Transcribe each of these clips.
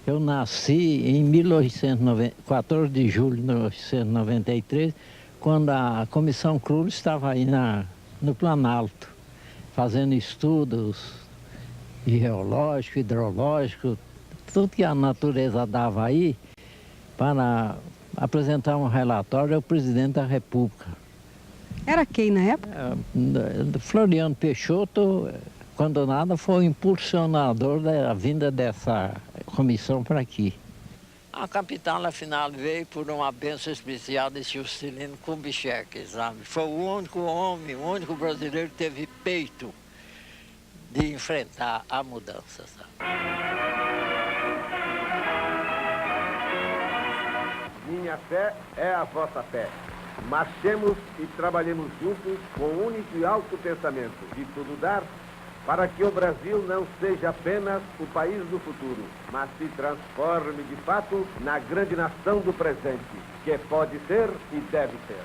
Eu nasci em 14 de julho de 1993, quando a Comissão Cruz estava aí no Planalto, fazendo estudos geológicos, hidrológicos, tudo que a natureza dava aí, para apresentar um relatório ao presidente da República. Era quem na época? Floriano Peixoto, quando nada, foi o impulsionador da vinda dessa comissão para aqui. A capital, afinal, veio por uma bênção especial desse Juscelino Kubitschek, sabe? Foi o único homem, o único brasileiro que teve peito de enfrentar a mudança, sabe? Minha fé é a vossa fé. Marchemos e trabalhemos juntos com único e alto pensamento de tudo dar para que o Brasil não seja apenas o país do futuro, mas se transforme de fato na grande nação do presente, que pode ser e deve ser.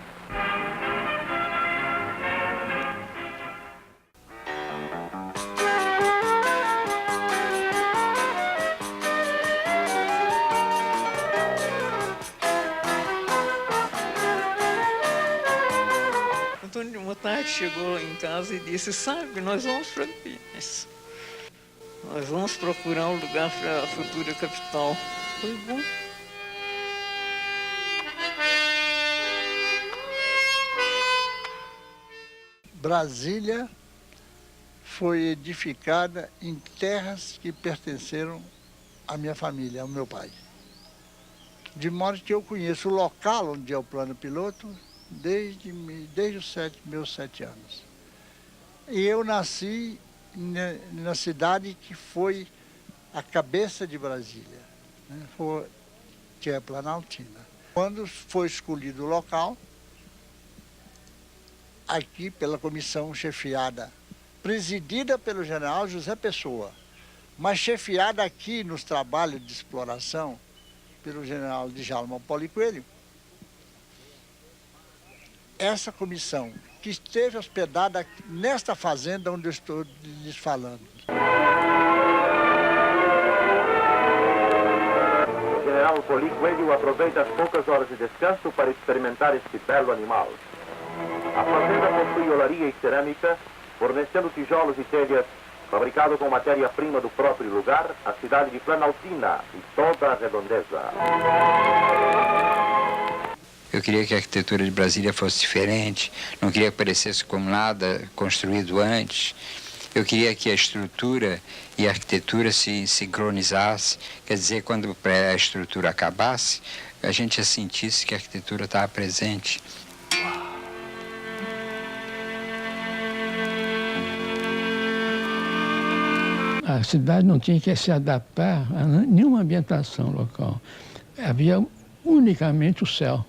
Antônio de Mottag chegou em casa e disse, sabe, nós vamos para Minas. Nós vamos procurar um lugar para a futura capital. Foi bom. Brasília foi edificada em terras que pertenceram à minha família, ao meu pai. De modo que eu conheço o local onde é o plano piloto desde os meus 7 anos. E eu nasci na cidade que foi a cabeça de Brasília, né? Que é Planaltina. Quando foi escolhido o local, aqui pela comissão chefiada, presidida pelo general José Pessoa, mas chefiada aqui nos trabalhos de exploração pelo general Djalma Poli Coelho, essa comissão que esteve hospedada nesta fazenda onde eu estou lhes falando. O general Poli Coelho aproveita as poucas horas de descanso para experimentar este belo animal. A fazenda possui olaria e cerâmica, fornecendo tijolos e telhas, fabricado com matéria-prima do próprio lugar, a cidade de Planaltina e toda a redondeza. Eu queria que a arquitetura de Brasília fosse diferente, não queria que parecesse como nada construído antes. Eu queria que a estrutura e a arquitetura se sincronizassem, quer dizer, quando a estrutura acabasse, a gente já sentisse que a arquitetura estava presente. A cidade não tinha que se adaptar a nenhuma ambientação local. Havia unicamente o céu.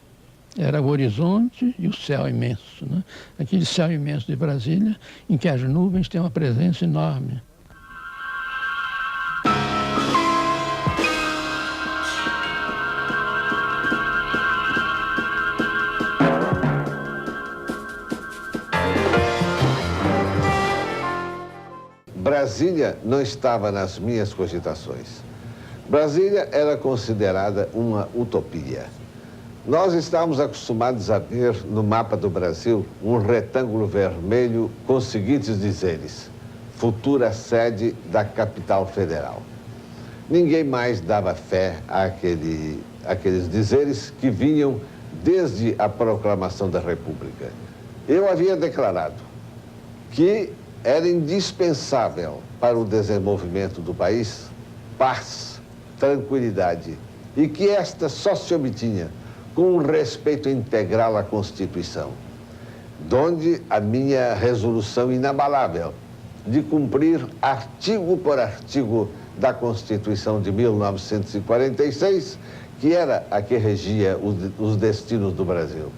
Era o horizonte e o céu imenso, né? Aquele céu imenso de Brasília, em que as nuvens têm uma presença enorme. Brasília não estava nas minhas cogitações. Brasília era considerada uma utopia. Nós estávamos acostumados a ver no mapa do Brasil um retângulo vermelho com os seguintes dizeres: futura sede da capital federal. Ninguém mais dava fé àqueles dizeres que vinham desde a proclamação da República. Eu havia declarado que era indispensável para o desenvolvimento do país paz, tranquilidade, e que esta só se obtinha com um respeito integral à Constituição, donde a minha resolução inabalável de cumprir artigo por artigo da Constituição de 1946, que era a que regia os destinos do Brasil.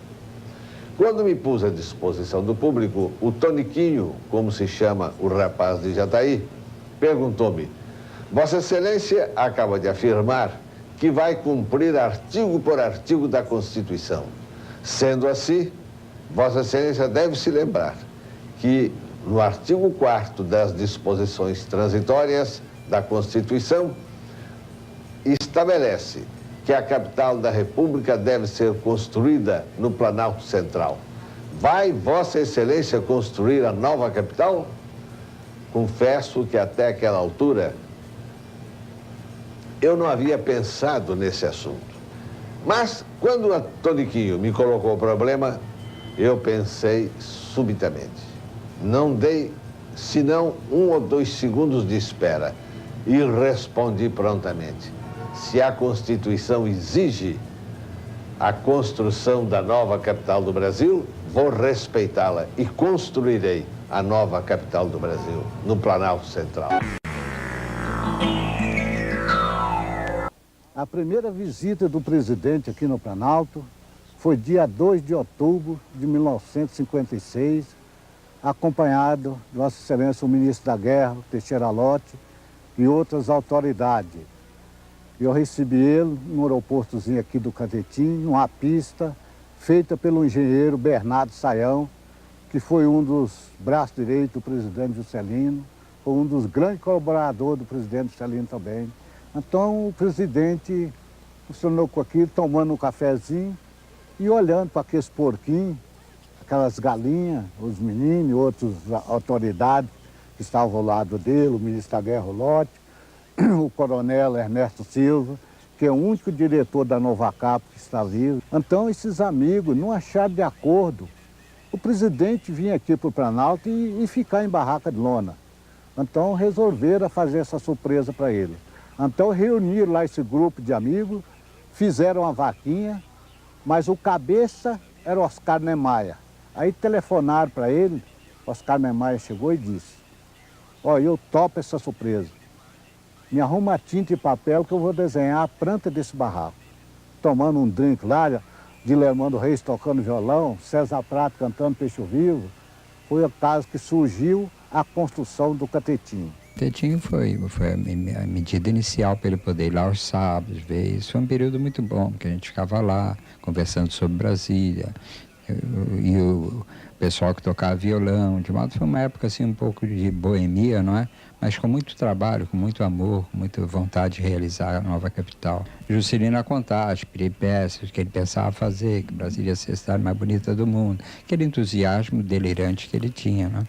Quando me pus à disposição do público, o Toniquinho, como se chama o rapaz de Jataí, perguntou-me: Vossa Excelência acaba de afirmar que vai cumprir artigo por artigo da Constituição. Sendo assim, Vossa Excelência deve se lembrar que no artigo 4º das disposições transitórias da Constituição estabelece que a capital da República deve ser construída no Planalto Central. Vai Vossa Excelência construir a nova capital? Confesso que até aquela altura eu não havia pensado nesse assunto. Mas quando o Toniquinho me colocou o problema, eu pensei subitamente. Não dei senão 1 ou 2 segundos de espera e respondi prontamente: se a Constituição exige a construção da nova capital do Brasil, vou respeitá-la e construirei a nova capital do Brasil, no Planalto Central. A primeira visita do presidente aqui no Planalto foi dia 2 de outubro de 1956, acompanhado de Vossa Excelência o ministro da Guerra, Teixeira Lott, e outras autoridades. Eu recebi ele no aeroportozinho aqui do Catetim, numa pista feita pelo engenheiro Bernardo Saião, que foi um dos braços direitos do presidente Juscelino, foi um dos grandes colaboradores do presidente Juscelino também. Então o presidente funcionou com aquilo, tomando um cafezinho e olhando para aqueles porquinhos, aquelas galinhas, os meninos, outras autoridades que estavam ao lado dele, o ministro da Guerra, o Lott, o coronel Ernesto Silva, que é o único diretor da Nova Cap que está vivo. Então esses amigos não acharam de acordo o presidente vir aqui para o Planalto e ficar em barraca de lona. Então resolveram fazer essa surpresa para ele. Então reuniram lá esse grupo de amigos, fizeram uma vaquinha, mas o cabeça era Oscar Niemeyer. Aí telefonaram para ele, Oscar Niemeyer chegou e disse: ó, eu topo essa surpresa. Me arruma tinta e papel que eu vou desenhar a planta desse barraco. Tomando um drink lá, Dilermando Reis tocando violão, César Prato cantando Peixe Vivo, foi o caso que surgiu a construção do Catetinho. O Catetinho foi a medida inicial para ele poder ir lá aos sábados, ver isso. Foi um período muito bom, porque a gente ficava lá conversando sobre Brasília, e o pessoal que tocava violão, de modo foi uma época assim um pouco de boemia, não é? Mas com muito trabalho, com muito amor, com muita vontade de realizar a nova capital. Juscelino a contar as peripécias que ele pensava fazer, que Brasília ia ser a cidade mais bonita do mundo, aquele entusiasmo delirante que ele tinha, não é?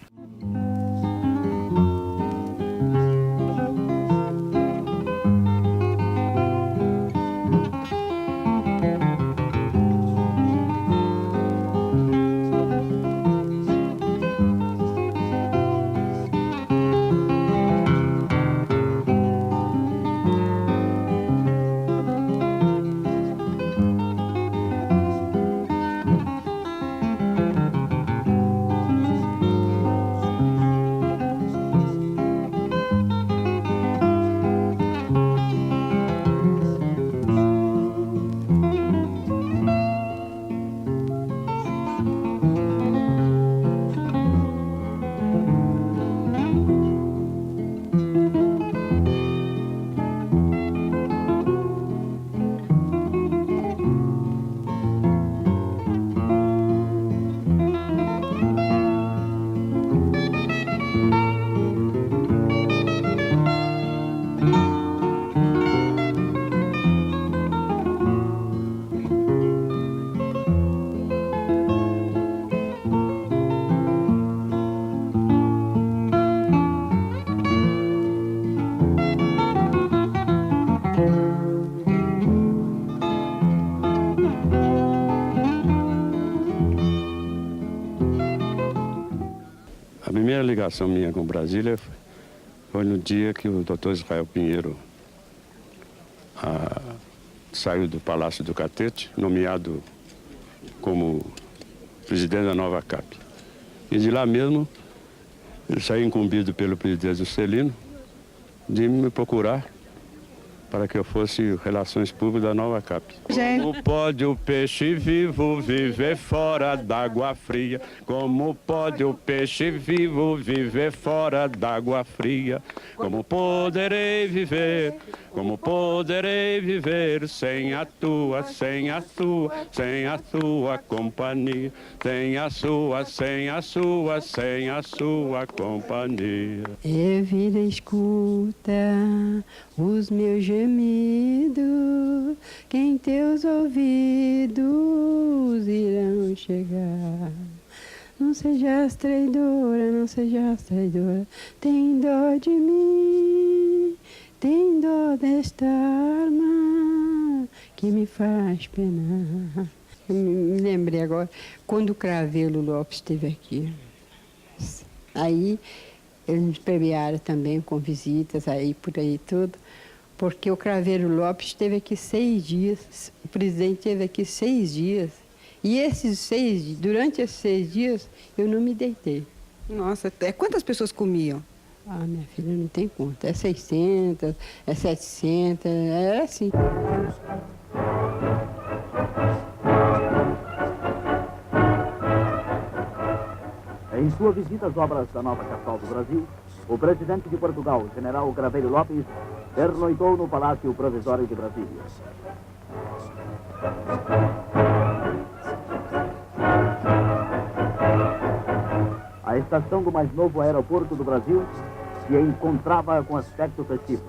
A primeira ligação minha com Brasília foi no dia que o doutor Israel Pinheiro saiu do Palácio do Catete, nomeado como presidente da Nova Cap. E de lá mesmo, ele saiu incumbido pelo presidente Juscelino de me procurar para que eu fosse Relações Públicas da Nova Cap. Como pode o peixe vivo viver fora d'água fria? Como pode o peixe vivo viver fora d'água fria? Como poderei viver? Como poderei viver sem a tua companhia? Sem a sua companhia. E vida escuta os meus gemidos, que em teus ouvidos irão chegar. Não sejas traidora, não sejas traidora, tem dó de mim, tem dó desta arma que me faz penar. Eu me lembrei agora, quando o Cravelo Lopes esteve aqui. Aí eles me premiaram também com visitas aí por aí tudo, porque o Cravelo Lopes esteve aqui 6 dias, o presidente esteve aqui 6 dias, e durante esses 6 dias eu não me deitei. Nossa, quantas pessoas comiam? Ah, minha filha, não tem conta, é 600, é 700, era assim. Em sua visita às obras da nova capital do Brasil, o presidente de Portugal, general Cravelo Lopes, pernoitou no Palácio Provisório de Brasília. A estação do mais novo aeroporto do Brasil se encontrava com aspecto festivo.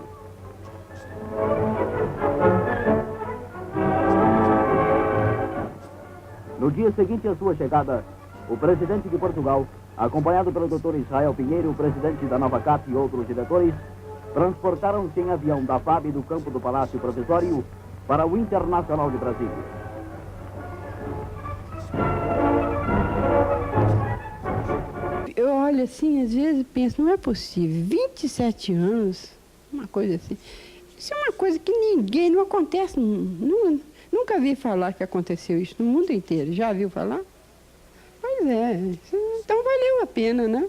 No dia seguinte à sua chegada, o presidente de Portugal, acompanhado pelo Dr. Israel Pinheiro, presidente da Nova Cap e outros diretores, transportaram-se em avião da FAB do campo do Palácio Provisório para o Internacional de Brasília. Eu olho assim, às vezes penso, não é possível, 27 anos, uma coisa assim. Isso é uma coisa que não acontece, nunca vi falar que aconteceu isso no mundo inteiro. Já viu falar? Pois é, então valeu a pena, né?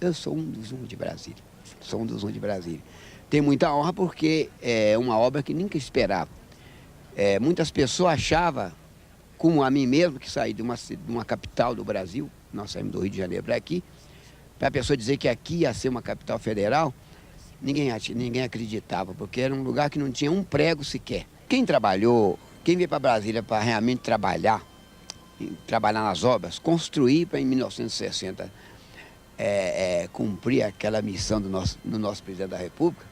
Eu sou um dos de Brasília, Tenho muita honra porque é uma obra que nunca esperava. Muitas pessoas achavam, como a mim mesmo, que saí de uma capital do Brasil, nós saímos do Rio de Janeiro para aqui, para a pessoa dizer que aqui ia ser uma capital federal, ninguém acreditava, porque era um lugar que não tinha um prego sequer. Quem veio para Brasília para realmente trabalhar nas obras, construir para em 1960 cumprir aquela missão do nosso presidente da República,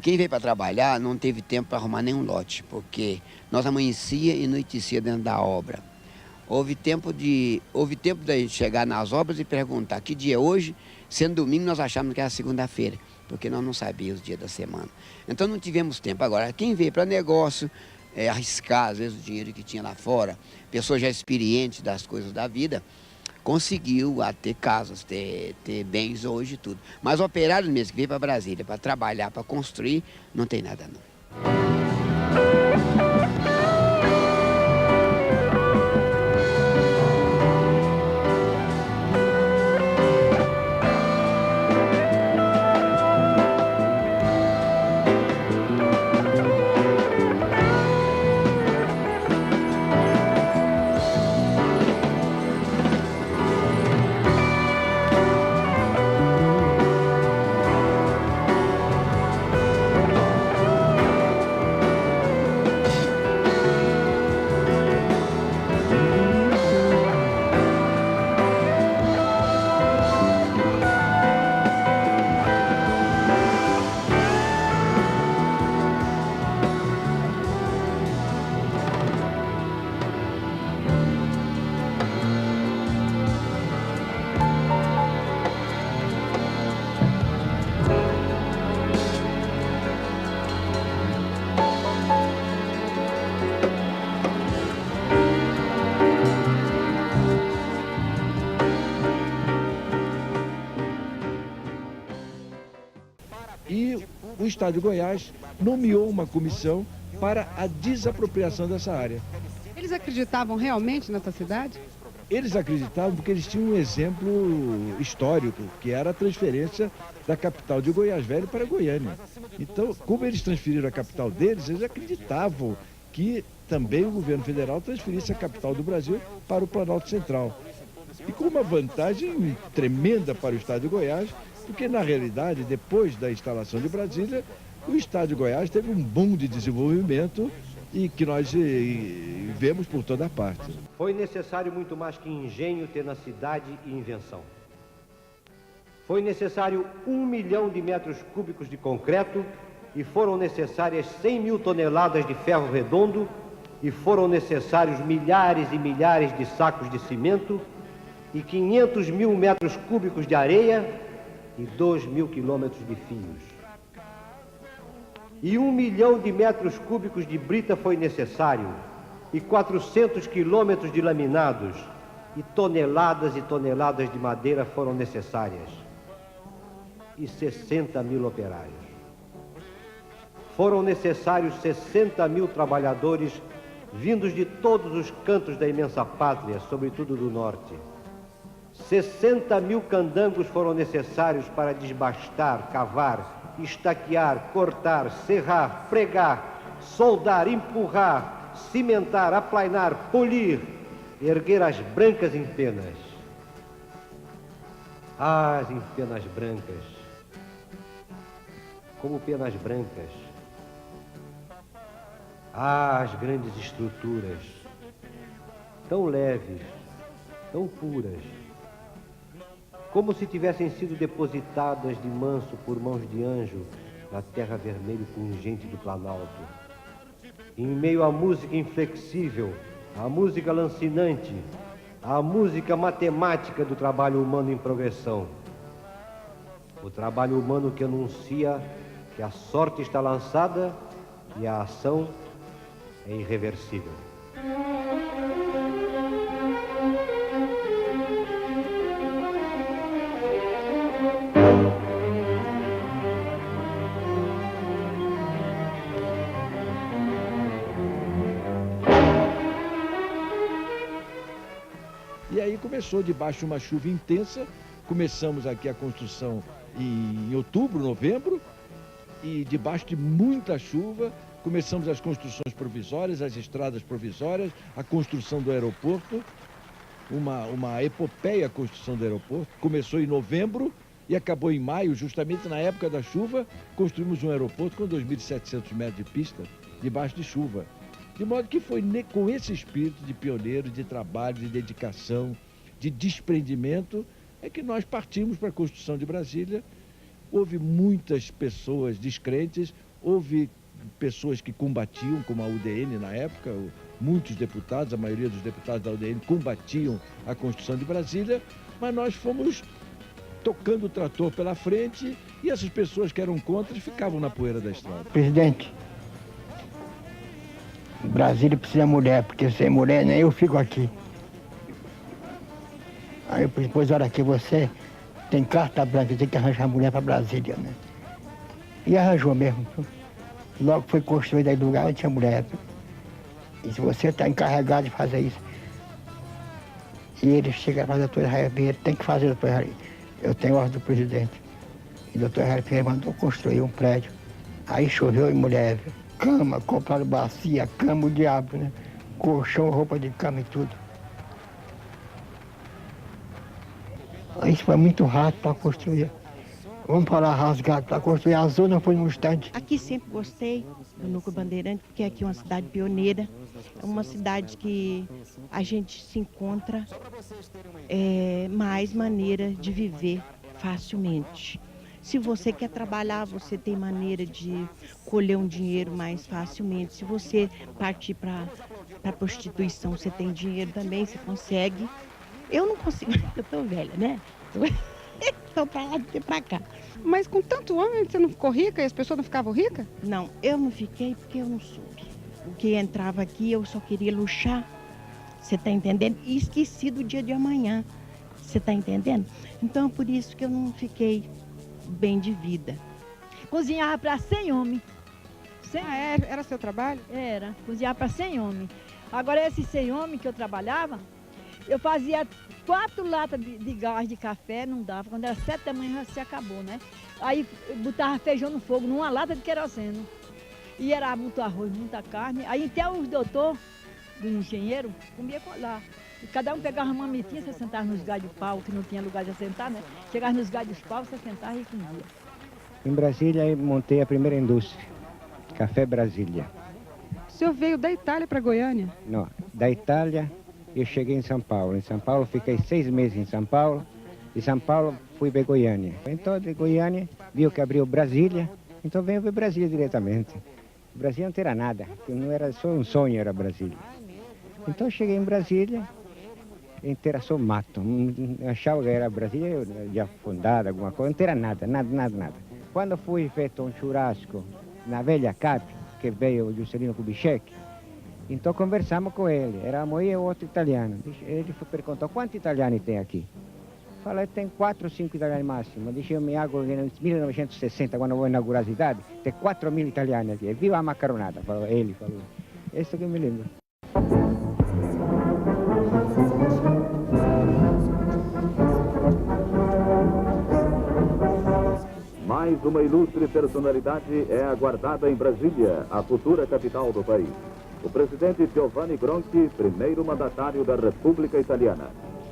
quem veio para trabalhar não teve tempo para arrumar nenhum lote, porque nós amanhecia e anoitecia dentro da obra. Houve tempo da gente chegar nas obras e perguntar que dia é hoje, sendo domingo nós achávamos que era segunda-feira, porque nós não sabíamos os dias da semana. Então não tivemos tempo. Agora, quem veio para negócio, arriscar às vezes o dinheiro que tinha lá fora, pessoas já experientes das coisas da vida, conseguiu ter casas, ter bens hoje e tudo. Mas operários mesmo que veio para Brasília para trabalhar, para construir, não tem nada não. Estado de Goiás nomeou uma comissão para a desapropriação dessa área. Eles acreditavam realmente nessa cidade? Eles acreditavam porque eles tinham um exemplo histórico, que era a transferência da capital de Goiás Velho para Goiânia. Então, como eles transferiram a capital deles, eles acreditavam que também o governo federal transferisse a capital do Brasil para o Planalto Central. E com uma vantagem tremenda para o Estado de Goiás, porque na realidade, depois da instalação de Brasília, o Estado de Goiás teve um boom de desenvolvimento e que nós vemos por toda parte. Foi necessário muito mais que engenho, tenacidade e invenção. Foi necessário 1 milhão de metros cúbicos de concreto e foram necessárias 100 mil toneladas de ferro redondo e foram necessários milhares e milhares de sacos de cimento e 500 mil metros cúbicos de areia e 2 mil quilômetros de fios. E 1 milhão de metros cúbicos de brita foi necessário, e 400 quilômetros de laminados, e toneladas de madeira foram necessárias, e 60 mil operários. Foram necessários 60 mil trabalhadores vindos de todos os cantos da imensa pátria, sobretudo do norte. 60 mil candangos foram necessários para desbastar, cavar, estaquear, cortar, serrar, pregar, soldar, empurrar, cimentar, aplainar, polir, erguer as brancas em penas. Ah, em penas brancas, como penas brancas. Ah, as grandes estruturas, tão leves, tão puras, como se tivessem sido depositadas de manso por mãos de anjo na terra vermelha e pungente do Planalto. Em meio à música inflexível, à música lancinante, à música matemática do trabalho humano em progressão. O trabalho humano que anuncia que a sorte está lançada e a ação é irreversível. E aí começou debaixo de uma chuva intensa, começamos aqui a construção em outubro, novembro, e debaixo de muita chuva, começamos as construções provisórias, as estradas provisórias, a construção do aeroporto, uma epopeia a construção do aeroporto. Começou em novembro e acabou em maio, justamente na época da chuva, construímos um aeroporto com 2.700 metros de pista, debaixo de chuva. De modo que foi com esse espírito de pioneiro, de trabalho, de dedicação, de desprendimento, é que nós partimos para a construção de Brasília. Houve muitas pessoas descrentes, houve pessoas que combatiam, como a UDN na época, muitos deputados, a maioria dos deputados da UDN combatiam a construção de Brasília, mas nós fomos tocando o trator pela frente e essas pessoas que eram contra ficavam na poeira da estrada. Presidente, Brasília precisa de mulher, porque sem mulher nem eu fico aqui. Aí depois, olha aqui, você tem carta branca, tem que arranjar mulher para Brasília, né? E arranjou mesmo. Logo foi construído aí no lugar, tinha mulher. E se você está encarregado de fazer isso, e ele chega para a doutora Raia Pinheiro, tem que fazer, doutora Raia. Eu tenho ordem do presidente. E a doutora Raia Pinheiro mandou construir um prédio. Aí choveu em mulher, viu? Cama, compraram bacia, cama, o diabo, né? Colchão, roupa de cama e tudo. Isso foi muito rápido para construir. Vamos falar rasgado, para construir a zona foi no instante. Aqui sempre gostei do Núcleo Bandeirante, porque aqui é uma cidade pioneira, é uma cidade que a gente se encontra mais maneira de viver facilmente. Se você quer trabalhar, você tem maneira de colher um dinheiro mais facilmente. Se você partir para a prostituição, você tem dinheiro também, você consegue. Eu não consigo, eu estou velha, né? Estou para lá e para cá. Mas com tanto homem, você não ficou rica e as pessoas não ficavam ricas? Não, eu não fiquei porque eu não soube. O que entrava aqui, eu só queria luxar, você está entendendo? E esqueci do dia de amanhã, você está entendendo? Então, por isso que eu não fiquei bem de vida. cozinhava para 100 homens. Era seu trabalho? Era, cozinhava para 100 homens. Agora, esses 100 homens que eu trabalhava, eu fazia 4 latas de gás de café, não dava. Quando era 7 da manhã já se acabou, né? Aí eu botava feijão no fogo, numa lata de querosene. E era muito arroz, muita carne. Aí até os doutores do engenheiro comia lá. E cada um pegava uma metinha, você sentava nos galhos de pau, que não tinha lugar de sentar, né? Chegava nos galhos de pau, você sentava e comia. Em Brasília, eu montei a primeira indústria, Café Brasília. O senhor veio da Itália para Goiânia? Não, da Itália eu cheguei em São Paulo. Em São Paulo fiquei 6 meses em São Paulo. De São Paulo fui para Goiânia. Então de Goiânia viu que abriu Brasília, então venho para Brasília diretamente. Brasília não era nada, não era só um sonho, era Brasília. Então cheguei em Brasília, inteira só mato. Achava que era Brasília já fundada, alguma coisa, não era nada, nada. Quando fui feito um churrasco na velha CAP, que veio o Juscelino Kubitschek, então conversamos com ele, éramos eu e outro italiano. Ele perguntou, quantos italianos tem aqui? Falei, tem 4 ou 5 italianos máximo. Disse, eu me hago em 1960, quando vou inaugurar a cidade, tem 4.000 italianos aqui. Viva a macaronada, falou ele. Isso que eu me lembro. Mais uma ilustre personalidade é aguardada em Brasília, a futura capital do país. O presidente Giovanni Gronchi, primeiro mandatário da República Italiana.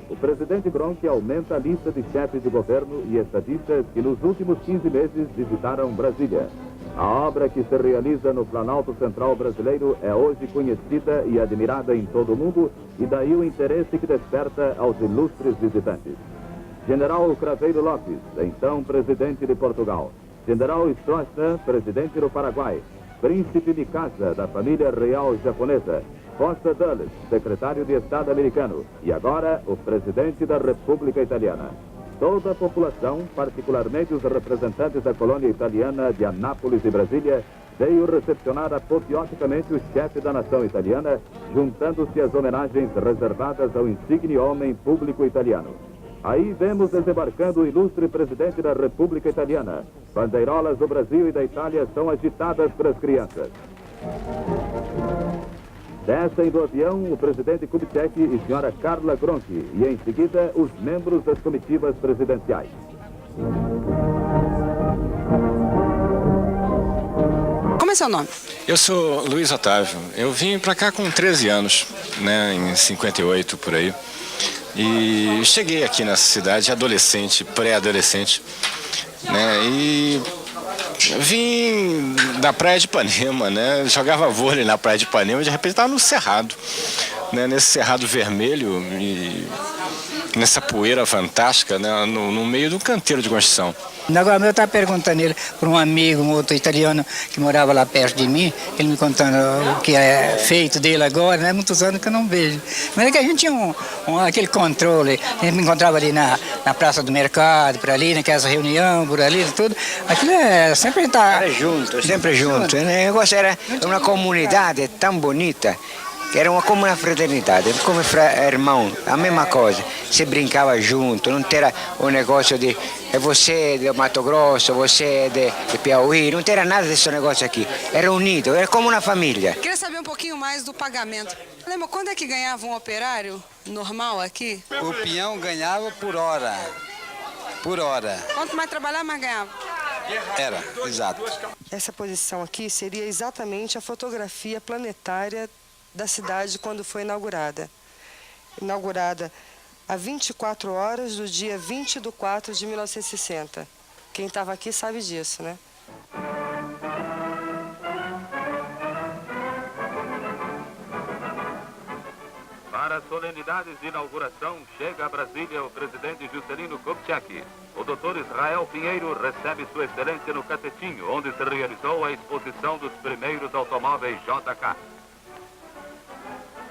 O presidente Gronchi aumenta a lista de chefes de governo e estadistas que nos últimos 15 meses visitaram Brasília. A obra que se realiza no Planalto Central brasileiro é hoje conhecida e admirada em todo o mundo, e daí o interesse que desperta aos ilustres visitantes. General Craveiro Lopes, então presidente de Portugal. General Stroessner, presidente do Paraguai. Príncipe Mikasa, da família real japonesa. Foster Dulles, secretário de Estado americano. E agora, o presidente da República Italiana. Toda a população, particularmente os representantes da colônia italiana de Anápolis e Brasília, veio recepcionar apoteoticamente o chefe da nação italiana, juntando-se às homenagens reservadas ao insigne homem público italiano. Aí vemos desembarcando o ilustre presidente da República Italiana. Bandeirolas do Brasil e da Itália são agitadas pelas crianças. Descem do avião o presidente Kubitschek e senhora Carla Gronchi, e em seguida os membros das comitivas presidenciais. Como é seu nome? Eu sou Luiz Otávio. Eu vim para cá com 13 anos, né, em 58 por aí. E cheguei aqui nessa cidade adolescente, pré-adolescente, né, e vim da Praia de Ipanema, né, jogava vôlei na Praia de Ipanema e de repente estava no Cerrado, né, nesse Cerrado vermelho e nessa poeira fantástica, né, no meio do canteiro de construção. Agora eu estava perguntando ele para um amigo, um outro italiano que morava lá perto de mim, ele me contando o que é feito dele agora, né? Muitos anos que eu não vejo. Mas é que a gente tinha aquele controle, a gente me encontrava ali na Praça do Mercado, por ali, naquelas reuniões, por ali, tudo. Aquilo é sempre a gente tá Sempre junto. O negócio era uma comunidade tão bonita, que era como uma fraternidade, como irmão, a mesma coisa. Se brincava junto, não era o negócio de você de Mato Grosso, você de Piauí, não era nada desse negócio aqui. Era unido, era como uma família. Queria saber um pouquinho mais do pagamento. Lembra quando é que ganhava um operário normal aqui? O peão ganhava por hora. Por hora. Quanto mais trabalhar, mais ganhava? Era, exato. Essa posição aqui seria exatamente a fotografia planetária da cidade quando foi inaugurada. Inaugurada há 24 horas do dia 20 de 4 de 1960. Quem estava aqui sabe disso, né? Para as solenidades de inauguração, chega a Brasília o presidente Juscelino Kubitschek. O doutor Israel Pinheiro recebe Sua Excelência no Catetinho, onde se realizou a exposição dos primeiros automóveis JK.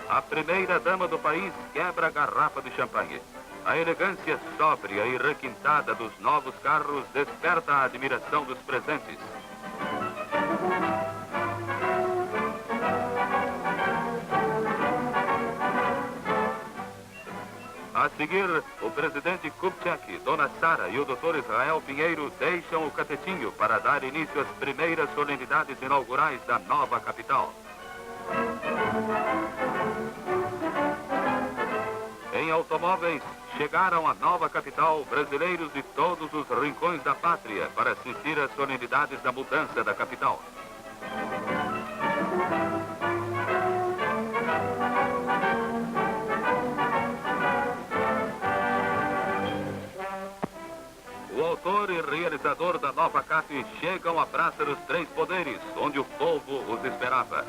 A primeira-dama do país quebra a garrafa de champanhe. A elegância sóbria e requintada dos novos carros desperta a admiração dos presentes. A A seguir, o presidente Kubitschek, Dona Sara e o Dr. Israel Pinheiro deixam o catetinho para dar início às primeiras solenidades inaugurais da nova capital. Em automóveis, chegaram à nova capital brasileiros de todos os rincões da pátria para assistir às solenidades da mudança da capital. O autor e realizador da nova CAP chegam à Praça dos Três Poderes, onde o povo os esperava.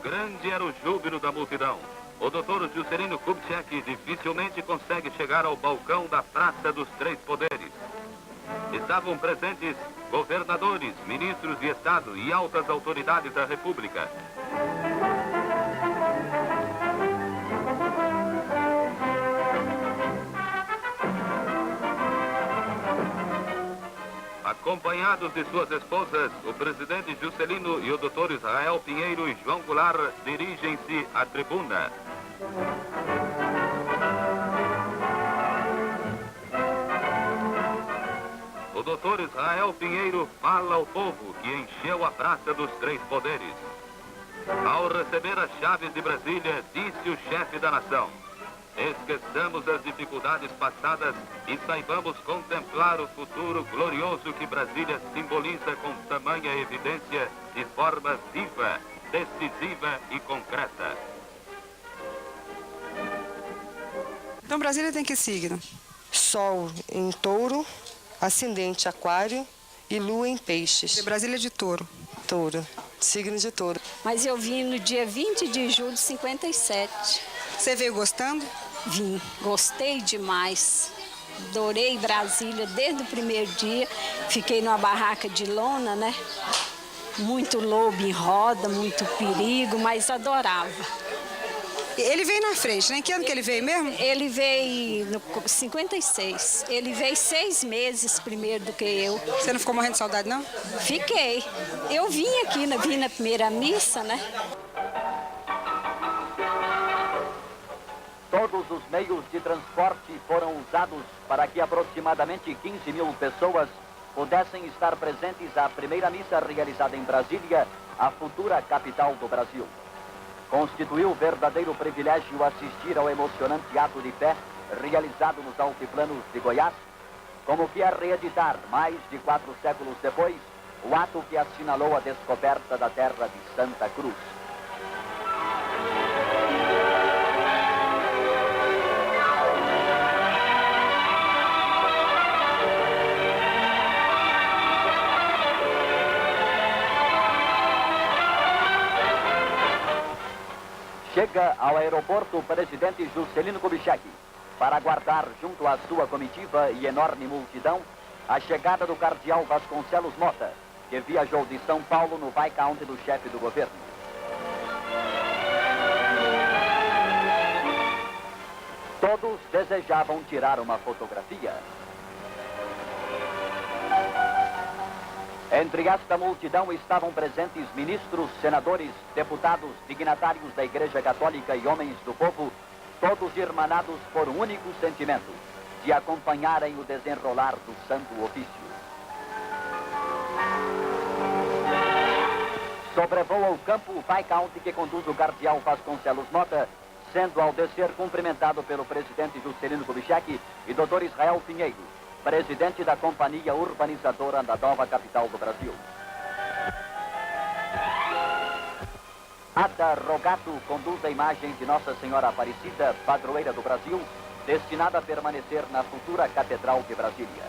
Grande era o júbilo da multidão. O Dr. Juscelino Kubitschek dificilmente consegue chegar ao balcão da Praça dos Três Poderes. Estavam presentes governadores, ministros de Estado e altas autoridades da República. Acompanhados de suas esposas, o presidente Juscelino e o Dr. Israel Pinheiro e João Goulart dirigem-se à tribuna. O Dr. Israel Pinheiro fala ao povo que encheu a Praça dos Três Poderes. Ao receber as chaves de Brasília, disse o chefe da nação: esqueçamos as dificuldades passadas e saibamos contemplar o futuro glorioso que Brasília simboliza com tamanha evidência de forma viva, decisiva e concreta. Então Brasília tem que signo? Sol em Touro, ascendente Aquário e Lua em Peixes. Brasília é de Touro. Touro, signo de Touro. Mas eu vim no dia 20 de julho de 57. Você veio gostando? Vim, gostei demais. Adorei Brasília desde o primeiro dia. Fiquei numa barraca de lona, né? Muito lobo em roda, muito perigo, mas adorava. Ele veio na frente, né? Que ano que ele veio mesmo? Ele veio no 56. Ele veio 6 meses primeiro do que eu. Você não ficou morrendo de saudade, não? Fiquei. Eu vim aqui, vim na primeira missa, né? Todos os meios de transporte foram usados para que aproximadamente 15 mil pessoas pudessem estar presentes à primeira missa realizada em Brasília, a futura capital do Brasil. Constituiu verdadeiro privilégio assistir ao emocionante ato de fé realizado nos altiplanos de Goiás, como que é reeditar, mais de 4 séculos depois, o ato que assinalou a descoberta da terra de Santa Cruz. Chega ao aeroporto o presidente Juscelino Kubitschek para aguardar junto à sua comitiva e enorme multidão a chegada do cardeal Vasconcelos Mota, que viajou de São Paulo no Visconde do chefe do governo. Todos desejavam tirar uma fotografia. Entre esta multidão estavam presentes ministros, senadores, deputados, dignatários da Igreja Católica e homens do povo, todos irmanados por um único sentimento, de acompanharem o desenrolar do Santo Ofício. Sobrevoa o campo o Visconde que conduz o cardeal Vasconcelos Mota, sendo ao descer cumprimentado pelo presidente Juscelino Kubitschek e Dr. Israel Pinheiro, presidente da Companhia Urbanizadora da nova capital do Brasil. Ada Rogato conduz a imagem de Nossa Senhora Aparecida, padroeira do Brasil, destinada a permanecer na futura Catedral de Brasília.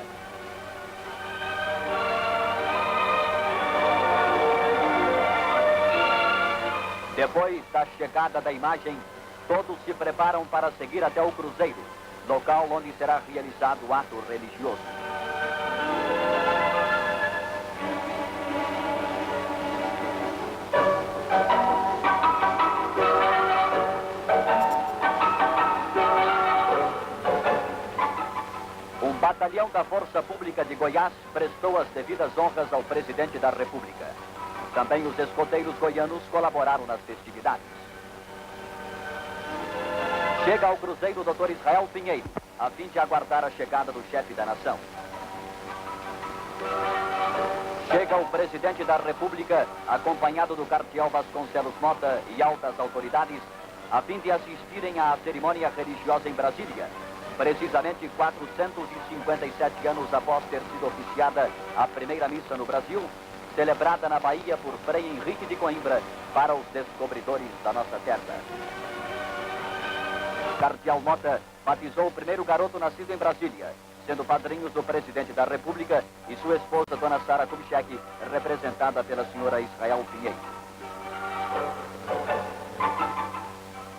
Depois da chegada da imagem, todos se preparam para seguir até o Cruzeiro, local onde será realizado o ato religioso. Um batalhão da Força Pública de Goiás prestou as devidas honras ao presidente da República. Também os escoteiros goianos colaboraram nas festividades. Chega ao cruzeiro o Dr. Israel Pinheiro, a fim de aguardar a chegada do chefe da nação. Chega o presidente da República, acompanhado do cardeal Vasconcelos Mota e altas autoridades, a fim de assistirem à cerimônia religiosa em Brasília, precisamente 457 anos após ter sido oficiada a primeira missa no Brasil, celebrada na Bahia por Frei Henrique de Coimbra para os descobridores da nossa terra. Cardeal Mota batizou o primeiro garoto nascido em Brasília, sendo padrinhos do presidente da República e sua esposa, Dona Sara Kubitschek, representada pela senhora Israel Pinheiro.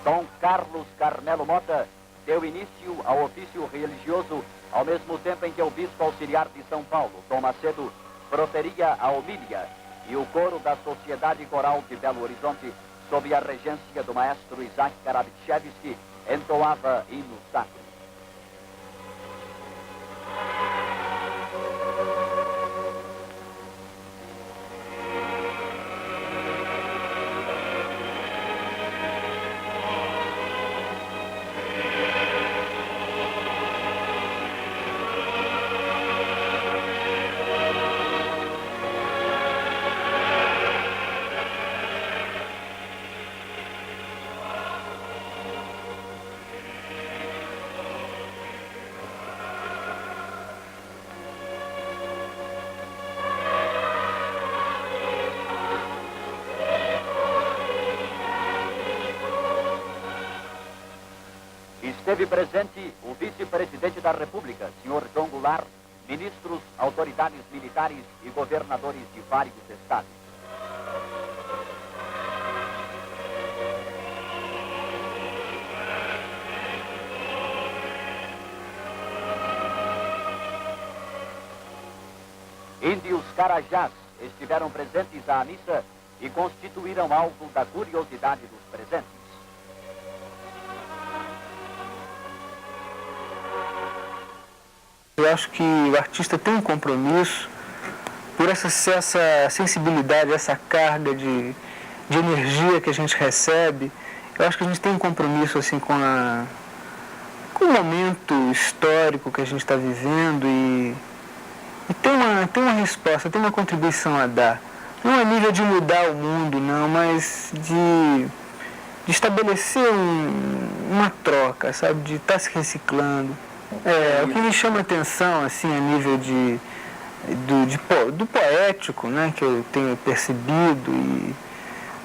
Dom Carlos Carmelo Mota deu início ao ofício religioso ao mesmo tempo em que o bispo auxiliar de São Paulo, Dom Macedo, proferia a homília e o coro da Sociedade Coral de Belo Horizonte, sob a regência do maestro Isaac Karabitchevski, entoava hino sacro. Esteve presente o vice-presidente da República, senhor João Goulart, ministros, autoridades militares e governadores de vários estados. Índios Carajás estiveram presentes à missa e constituíram alvo da curiosidade dos presentes. Eu acho que o artista tem um compromisso por essa sensibilidade, essa carga de energia que a gente recebe. Eu acho que a gente tem um compromisso assim, com o momento histórico que a gente está vivendo e tem uma resposta, tem uma contribuição a dar. Não a nível de mudar o mundo, não, mas de estabelecer uma troca, sabe? De estar se reciclando. O que me chama a atenção, assim, a nível do poético, né, que eu tenho percebido, e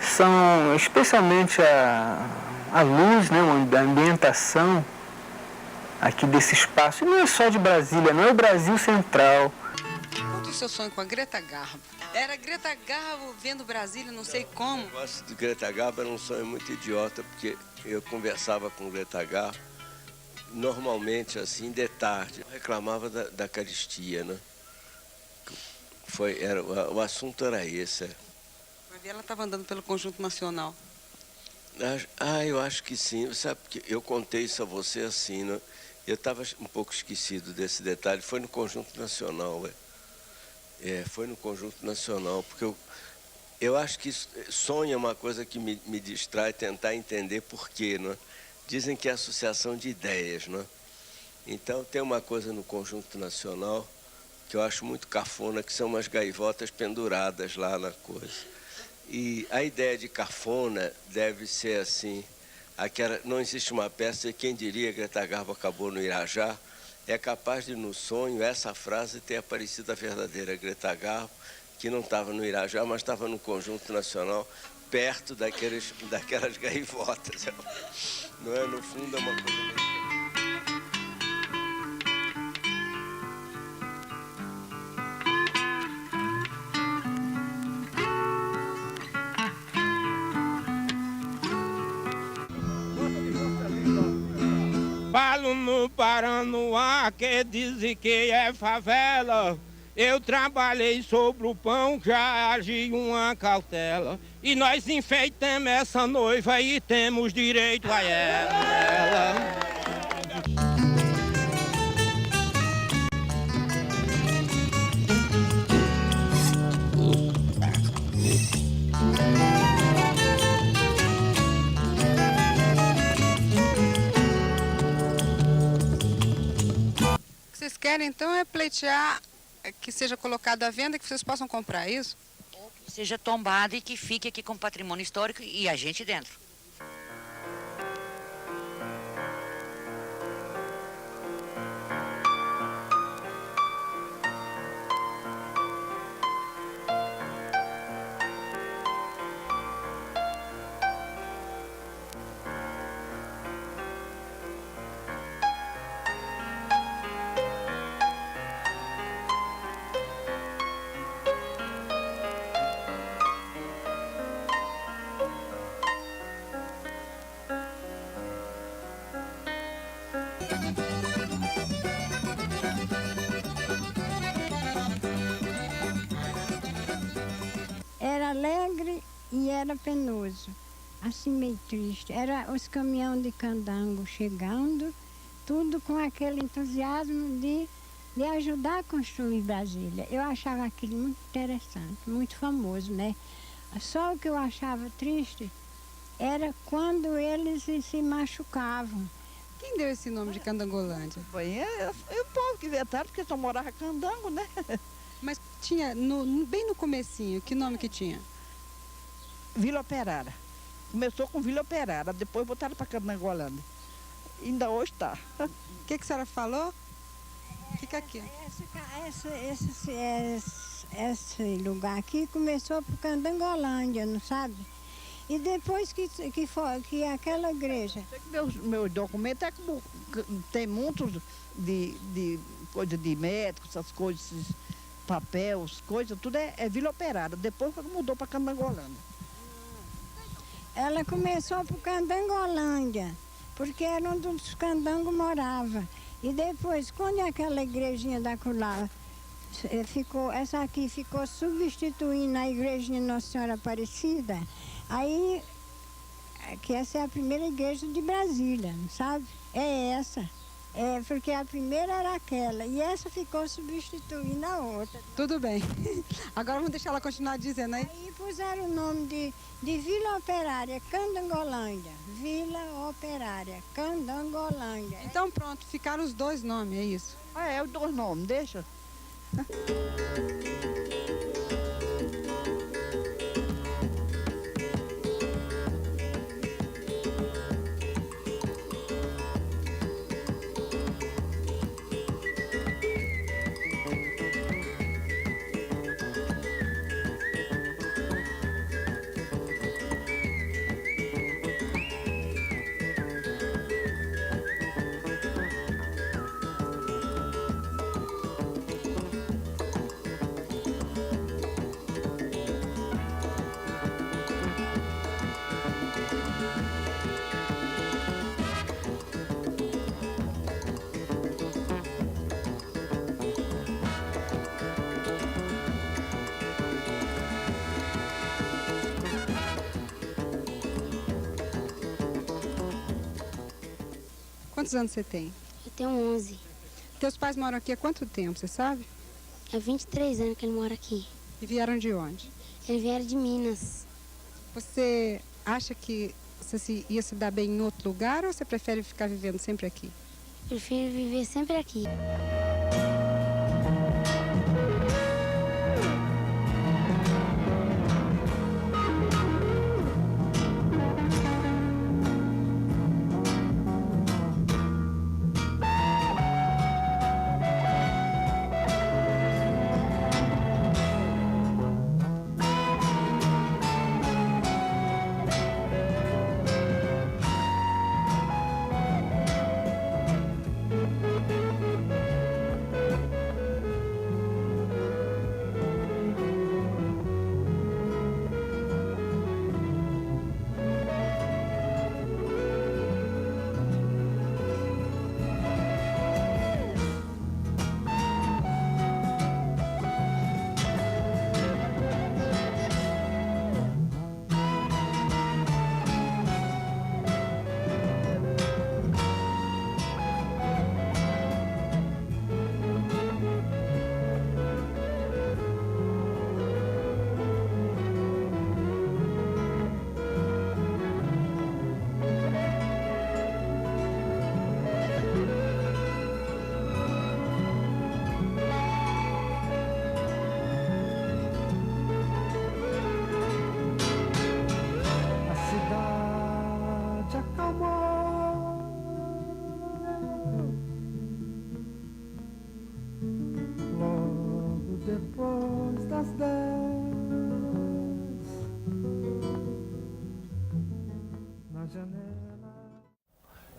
são especialmente a luz, né, a ambientação aqui desse espaço. E não é só de Brasília, não é o Brasil Central. Conta o seu sonho com a Greta Garbo. Era Greta Garbo vendo Brasília, não sei como. O negócio de Greta Garbo era um sonho muito idiota, porque eu conversava com Greta Garbo, normalmente, assim, de tarde. Eu reclamava da caristia, né? O assunto era esse. Vai ver, ela estava andando pelo Conjunto Nacional. Eu acho que sim. Sabe, porque eu contei isso a você assim, né? Eu estava um pouco esquecido desse detalhe. Foi no Conjunto Nacional, foi no Conjunto Nacional, porque eu acho que sonho é uma coisa que me distrai tentar entender por quê, né? Dizem que é associação de ideias, né? Então tem uma coisa no Conjunto Nacional que eu acho muito cafona, que são umas gaivotas penduradas lá na coisa. E a ideia de cafona deve ser assim, não existe uma peça, e quem diria que Greta Garbo acabou no Irajá, é capaz de no sonho essa frase ter aparecido a verdadeira Greta Garbo, que não estava no Irajá, mas estava no Conjunto Nacional, perto daquelas gaivotas. Não é? No fundo é uma coisa meio... Falo no Paranoá que dizem que é favela. Eu trabalhei sobre o pão, já agi uma cautela. E nós enfeitamos essa noiva e temos direito a ela. querem então é pleitear que seja colocado à venda, que vocês possam comprar, é isso? Seja tombado e que fique aqui com patrimônio histórico e a gente dentro. Era alegre e era penoso, assim meio triste. Era os caminhões de candango chegando, tudo com aquele entusiasmo de ajudar a construir Brasília. Eu achava aquilo muito interessante, muito famoso, né? Só o que eu achava triste era quando eles se machucavam. Quem deu esse nome de Candangolândia? Bem, o povo que inventaram, porque só morava candango, né? Mas tinha, bem no comecinho, que nome que tinha? Vila Operária. Começou com Vila Operária, depois botaram para Candangolândia. Ainda hoje está. O que a senhora falou? Fica aqui. Esse lugar aqui começou por Candangolândia, não sabe? E depois que aquela igreja... Meu documento é como tem muitos de coisa de médicos, essas coisas, esses papéis, coisas, tudo é Vila Operária. Depois mudou para Candangolândia. Ela começou por Candangolândia, porque era onde os candangos moravam. E depois, quando aquela igrejinha da Culava essa aqui ficou substituindo a igrejinha Nossa Senhora Aparecida, aí, que essa é a primeira igreja de Brasília, não sabe? É essa. É, porque a primeira era aquela, e essa ficou substituindo a outra. Tudo bem. Agora vamos deixar ela continuar dizendo aí. Aí puseram o nome de Vila Operária, Candangolândia. Vila Operária, Candangolândia. Então pronto, ficaram os dois nomes, é isso? É os dois nomes, deixa. Quantos anos você tem? Eu tenho 11. Teus pais moram aqui há quanto tempo, você sabe? Há 23 anos que ele mora aqui. E vieram de onde? Eles vieram de Minas. Você acha que você ia se dar bem em outro lugar ou você prefere ficar vivendo sempre aqui? Prefiro viver sempre aqui.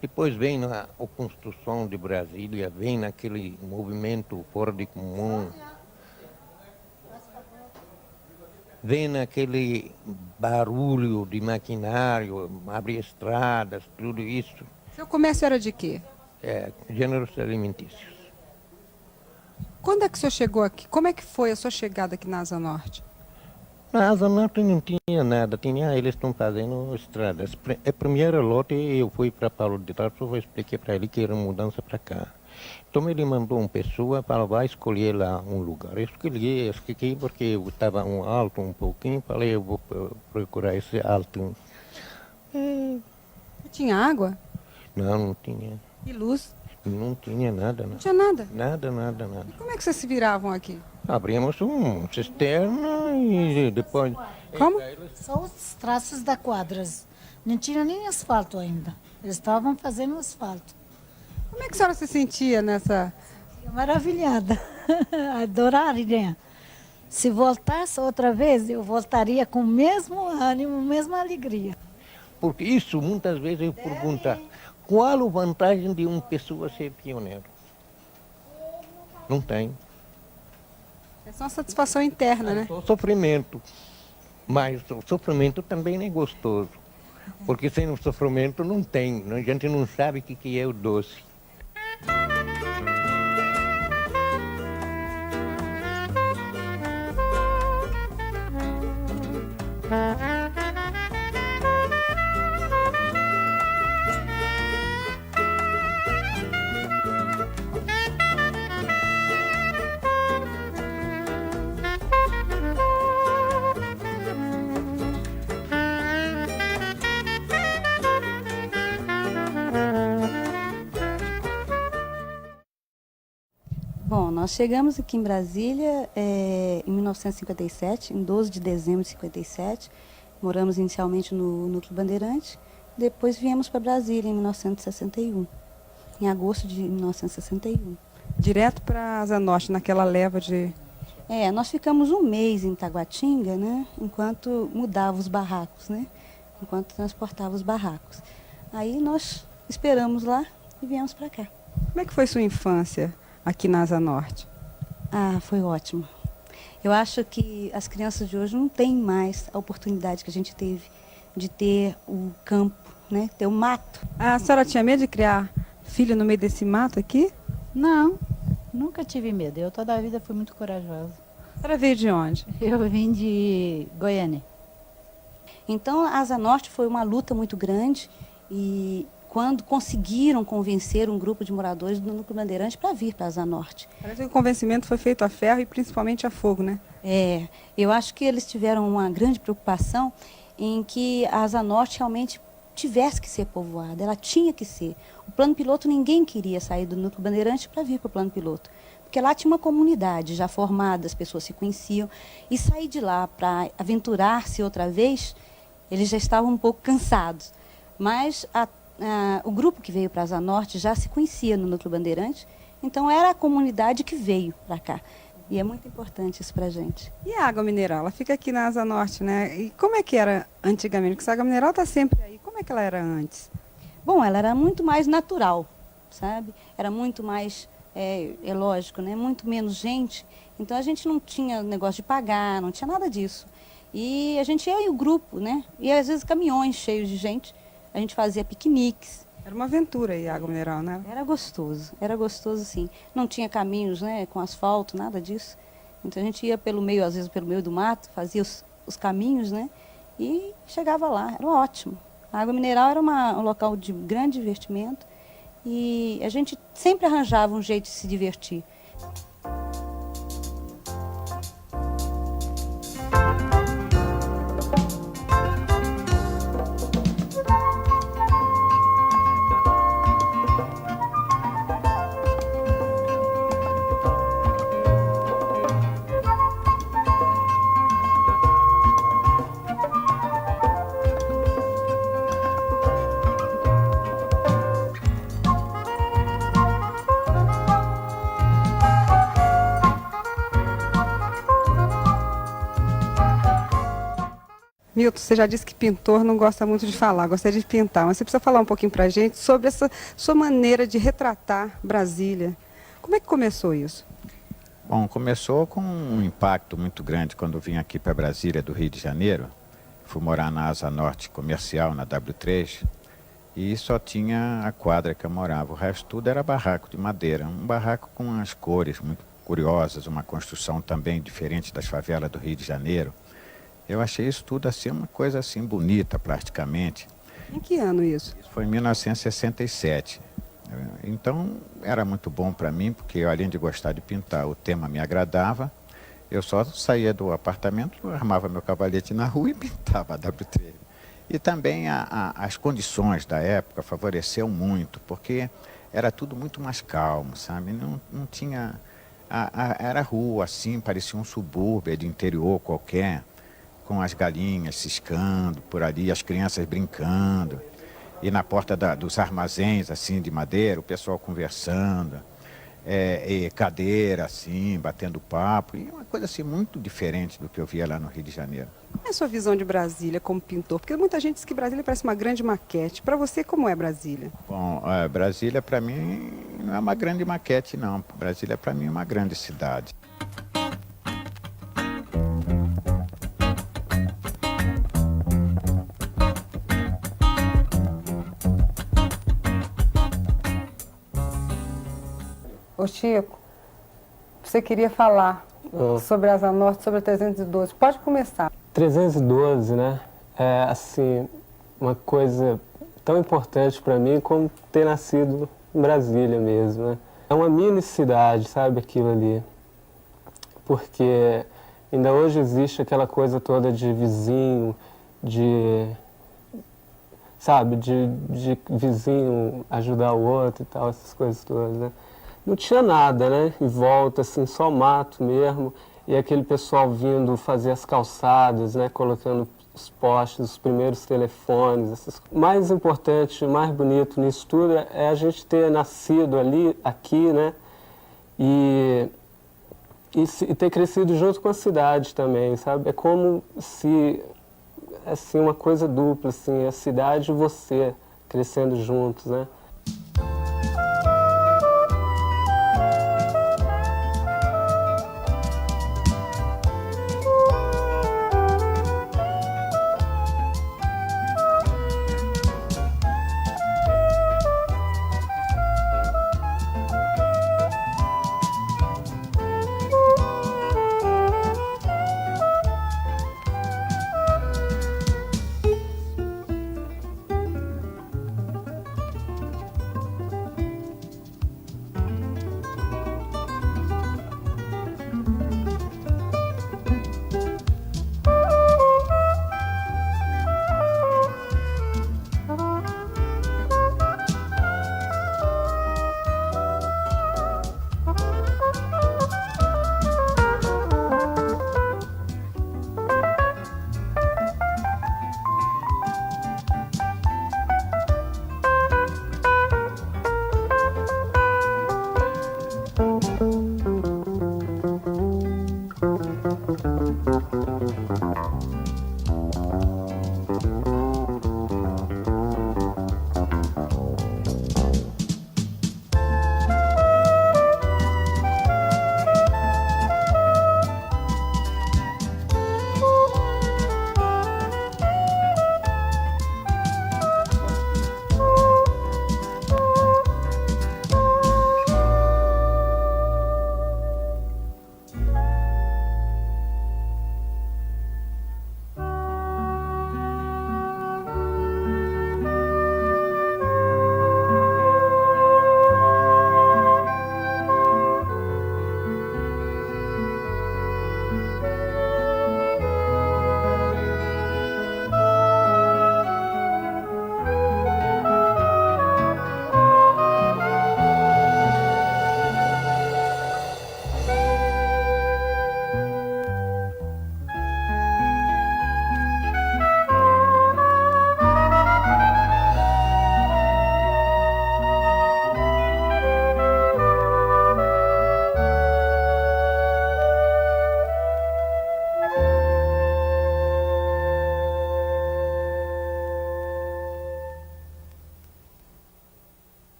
Depois vem a construção de Brasília, vem aquele movimento fora de comum, vem aquele barulho de maquinário, abre estradas, tudo isso. Seu comércio era de quê? Gêneros alimentícios. Quando é que o senhor chegou aqui? Como é que foi a sua chegada aqui na Asa Norte? Na Asa Norte não tinha nada, eles estão fazendo estradas. A primeira lote eu fui para Paulo de Tarso, eu expliquei para ele que era mudança para cá. Então ele mandou uma pessoa para vai escolher lá um lugar. Eu escolhi porque eu estava alto um pouquinho, falei eu vou procurar esse alto. Tinha água? Não tinha. E luz? Não tinha nada. Não tinha nada? Nada. Como é que vocês se viravam aqui? Abrimos uma cisterna e depois... Como? Só os traços da quadras. Não tinha nem asfalto ainda. Eles estavam fazendo asfalto. Como é que a senhora se sentia nessa... Maravilhada. Adoraria. Se voltasse outra vez, eu voltaria com o mesmo ânimo, mesma alegria. Porque isso, muitas vezes eu pergunto, qual a vantagem de uma pessoa ser pioneiro? Não tem. É só uma satisfação interna, né? Só sofrimento. Mas o sofrimento também é gostoso. Porque sem o sofrimento não tem. A gente não sabe o que é o doce. Bom, nós chegamos aqui em Brasília em 1957, em 12 de dezembro de 57. Moramos inicialmente no Núcleo Bandeirante, depois viemos para Brasília em 1961, em agosto de 1961. Direto para Asa Norte, naquela leva de... Nós ficamos um mês em Taguatinga, né, enquanto mudava os barracos, né, enquanto transportava os barracos. Aí nós esperamos lá e viemos para cá. Como é que foi sua infância aqui na Asa Norte? Foi ótimo. Eu acho que as crianças de hoje não têm mais a oportunidade que a gente teve de ter o campo, né? Ter o mato. A senhora tinha medo de criar filho no meio desse mato aqui? Não, nunca tive medo. Eu toda a vida fui muito corajosa. A senhora veio de onde? Eu vim de Goiânia. Então, a Asa Norte foi uma luta muito grande e quando conseguiram convencer um grupo de moradores do Núcleo Bandeirante para vir para a Asa Norte. Parece que o convencimento foi feito a ferro e principalmente a fogo, né? Eu acho que eles tiveram uma grande preocupação em que a Asa Norte realmente tivesse que ser povoada, ela tinha que ser. O plano piloto, ninguém queria sair do Núcleo Bandeirante para vir para o plano piloto, porque lá tinha uma comunidade já formada, as pessoas se conheciam, e sair de lá para aventurar-se outra vez, eles já estavam um pouco cansados. Mas o grupo que veio para a Asa Norte já se conhecia no Núcleo Bandeirante, então era a comunidade que veio para cá. E é muito importante isso para a gente. E a água mineral? Ela fica aqui na Asa Norte, né? E como é que era antigamente? Porque essa água mineral está sempre aí. Como é que ela era antes? Bom, ela era muito mais natural, sabe? Era muito mais, é lógico, né? Muito menos gente. Então a gente não tinha negócio de pagar, não tinha nada disso. E a gente ia em o grupo, né? E às vezes caminhões cheios de gente. A gente fazia piqueniques. Era uma aventura aí a água mineral, né? Era gostoso sim. Não tinha caminhos, né, com asfalto, nada disso. Então a gente ia pelo meio, às vezes pelo meio do mato, fazia os caminhos, né, e chegava lá, era ótimo. A água mineral era um local de grande divertimento e a gente sempre arranjava um jeito de se divertir. Milton, você já disse que pintor não gosta muito de falar, gostaria de pintar, mas você precisa falar um pouquinho para a gente sobre essa sua maneira de retratar Brasília. Como é que começou isso? Bom, começou com um impacto muito grande quando eu vim aqui para Brasília, do Rio de Janeiro. Fui morar na Asa Norte Comercial, na W3, e só tinha a quadra que eu morava. O resto tudo era barraco de madeira, um barraco com as cores muito curiosas, uma construção também diferente das favelas do Rio de Janeiro. Eu achei isso tudo assim, uma coisa assim bonita, plasticamente. Em que ano isso? Isso foi em 1967. Então, era muito bom para mim, porque eu, além de gostar de pintar, o tema me agradava. Eu só saía do apartamento, armava meu cavalete na rua e pintava a W3. E também as condições da época favoreciam muito, porque era tudo muito mais calmo, sabe? Não tinha... era rua, assim, parecia um subúrbio de interior qualquer, com as galinhas ciscando por ali, as crianças brincando. E na porta dos armazéns, assim, de madeira, o pessoal conversando, e cadeira, assim, batendo papo, e uma coisa, assim, muito diferente do que eu via lá no Rio de Janeiro. Qual é a sua visão de Brasília como pintor? Porque muita gente diz que Brasília parece uma grande maquete. Para você, como é Brasília? Bom, Brasília, para mim, não é uma grande maquete, não. Brasília, para mim, é uma grande cidade. Ô Chico, você queria falar sobre a Asa Norte, sobre a 312. Pode começar. 312, né? É, assim, uma coisa tão importante para mim como ter nascido em Brasília mesmo, né? É uma mini cidade, sabe, aquilo ali. Porque ainda hoje existe aquela coisa toda de vizinho, sabe, de vizinho ajudar o outro e tal, essas coisas todas, né? Não tinha nada, né? Em volta, assim, só mato mesmo. E aquele pessoal vindo fazer as calçadas, né? Colocando os postes, os primeiros telefones. O mais importante, o mais bonito nisso tudo é a gente ter nascido aqui, né? E ter crescido junto com a cidade também, sabe? É como se, assim, uma coisa dupla, assim, a cidade e você crescendo juntos, né?